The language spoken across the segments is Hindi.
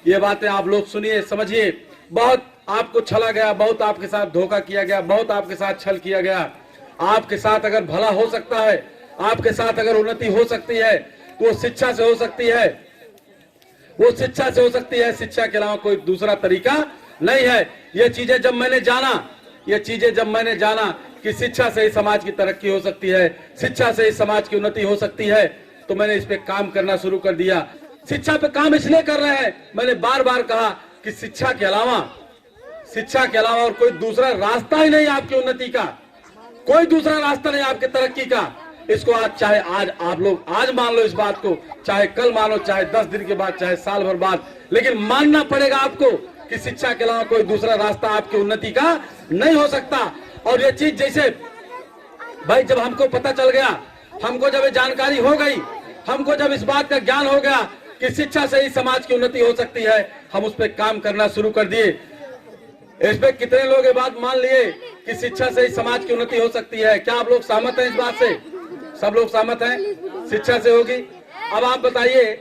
ये बातें आप लोग सुनिए, समझिए। बहुत आपको छला गया, बहुत आपके साथ धोखा किया गया, बहुत आपके साथ छल किया गया। आपके साथ अगर भला हो सकता है, आपके साथ अगर उन्नति हो सकती है, तो वो शिक्षा से हो सकती है, वो शिक्षा से हो सकती है। शिक्षा के अलावा कोई दूसरा तरीका नहीं है। ये चीजें जब मैंने जाना, ये चीजें जब मैंने जाना कि शिक्षा से ही समाज की तरक्की हो सकती है, शिक्षा से ही समाज की उन्नति हो सकती है, तो मैंने इस पे काम करना शुरू कर दिया। शिक्षा पे काम इसलिए कर रहे हैं, मैंने बार बार कहा कि शिक्षा के अलावा और कोई दूसरा रास्ता ही नहीं आपकी उन्नति का, कोई दूसरा रास्ता नहीं आपके तरक्की का। इसको आज चाहे आज आप लोग आज मान लो इस बात को, चाहे कल मानो, चाहे 10 दिन के बाद, चाहे साल भर बाद, लेकिन मानना पड़ेगा आपको कि शिक्षा के अलावा कोई दूसरा रास्ता आपकी उन्नति का नहीं हो सकता। और ये चीज जैसे भाई जब हमको पता चल गया, हमको जब ये जानकारी हो गई, हमको जब इस बात का ज्ञान हो गया कि शिक्षा से ही समाज की उन्नति हो सकती है, हम उस पर काम करना शुरू कर दिए। इस पे कितने लोग ये बात मान लिए कि शिक्षा से ही समाज की उन्नति हो सकती है? क्या आप लोग सहमत हैं इस बात से? सब लोग सहमत हैं शिक्षा से होगी। अब आप बताइए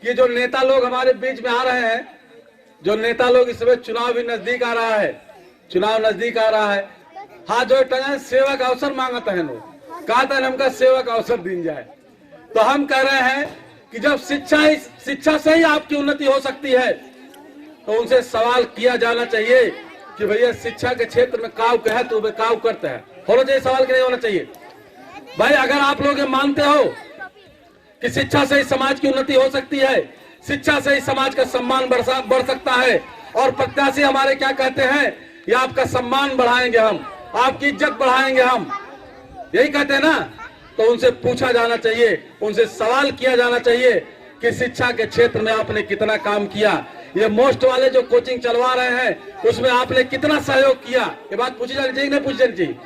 कि जो नेता लोग हमारे बीच में आ रहे हैं, जो नेता लोग, इस समय चुनाव भी नजदीक आ रहा है, चुनाव नजदीक आ रहा है, हाथ जो टंगे सेवा का अवसर मांगते हैं लोग, कहते हैं हमका सेवा का अवसर दी जाए। तो हम कह रहे हैं कि जब शिक्षा से ही आपकी उन्नति हो सकती है, तो उनसे सवाल किया जाना चाहिए कि भैया शिक्षा के क्षेत्र में काव कहे तो वे काव करते हैं। होना चाहिए सवाल कि नहीं होना चाहिए? भाई अगर आप लोग ये मानते हो कि शिक्षा से ही समाज की उन्नति हो सकती है, शिक्षा से ही समाज का सम्मान बढ़ सकता है, और प्रत्याशी हमारे क्या कहते हैं, ये आपका सम्मान बढ़ाएंगे हम, आपकी इज्जत बढ़ाएंगे हम, यही कहते हैं ना। तो उनसे पूछा जाना चाहिए, उनसे सवाल किया जाना चाहिए कि शिक्षा के क्षेत्र में आपने कितना काम किया। ये मोस्ट वाले जो कोचिंग चलवा रहे हैं उसमें आपने कितना सहयोग किया, ये बात पूछी जानी चाहिए, नहीं पूछी जानी चाहिए?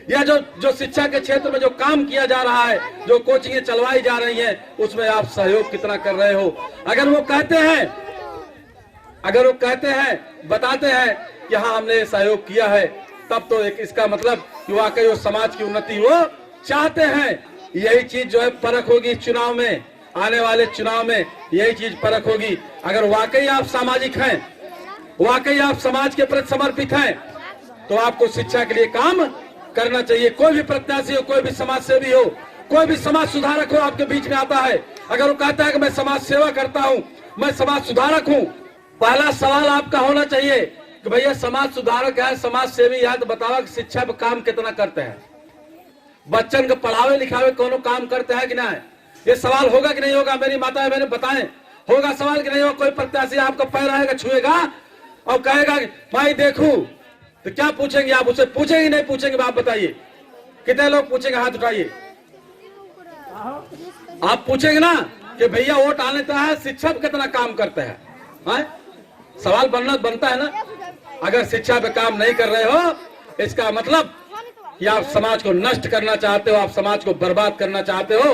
या जो शिक्षा के क्षेत्र में जो काम किया जा रहा है, जो कोचिंग चलवाई जा रही है, उसमें आप सहयोग कितना कर रहे हो? अगर वो कहते हैं बताते हैं कि हाँ हमने सहयोग किया है, तब तो एक इसका मतलब कि वाकई वो समाज की उन्नति वो चाहते हैं। यही चीज जो है परख होगी चुनाव में, आने वाले चुनाव में यही चीज परख होगी। अगर वाकई आप सामाजिक हैं, वाकई आप समाज के प्रति समर्पित हैं, तो आपको शिक्षा के लिए काम करना चाहिए। कोई भी प्रत्याशी हो, कोई भी समाज सेवी हो, कोई भी समाज सुधारक हो आपके बीच में आता है, अगर वो कहता है कि मैं समाज सेवा करता हूं, मैं समाज सुधारक हूं, पहला सवाल आपका होना चाहिए कि भैया समाज सुधारक है, समाज सेवी है, तो बताओ कि शिक्षा पे काम कितना करते हैं? बच्चन को पढ़ावे लिखावे कोनो काम करते हैं कि नहीं? ये सवाल होगा कि नहीं होगा? मेरी माता मैंने बताएं, होगा सवाल कि नहीं होगा? कोई प्रत्याशी आपका पैर आएगा, छुएगा और कहेगा भाई देखू, तो क्या पूछेंगे आप उससे? पूछेंगे नहीं पूछेंगे? आप बताइए कितने लोग पूछेंगे? हाथ उठाइए। आप पूछेंगे ना कि भैया वोट आने तो है, शिक्षक कितना काम करते हैं? सवाल बनता है ना। अगर शिक्षा पे काम नहीं कर रहे हो, इसका मतलब कि आप समाज को नष्ट करना चाहते हो, आप समाज को बर्बाद करना चाहते हो।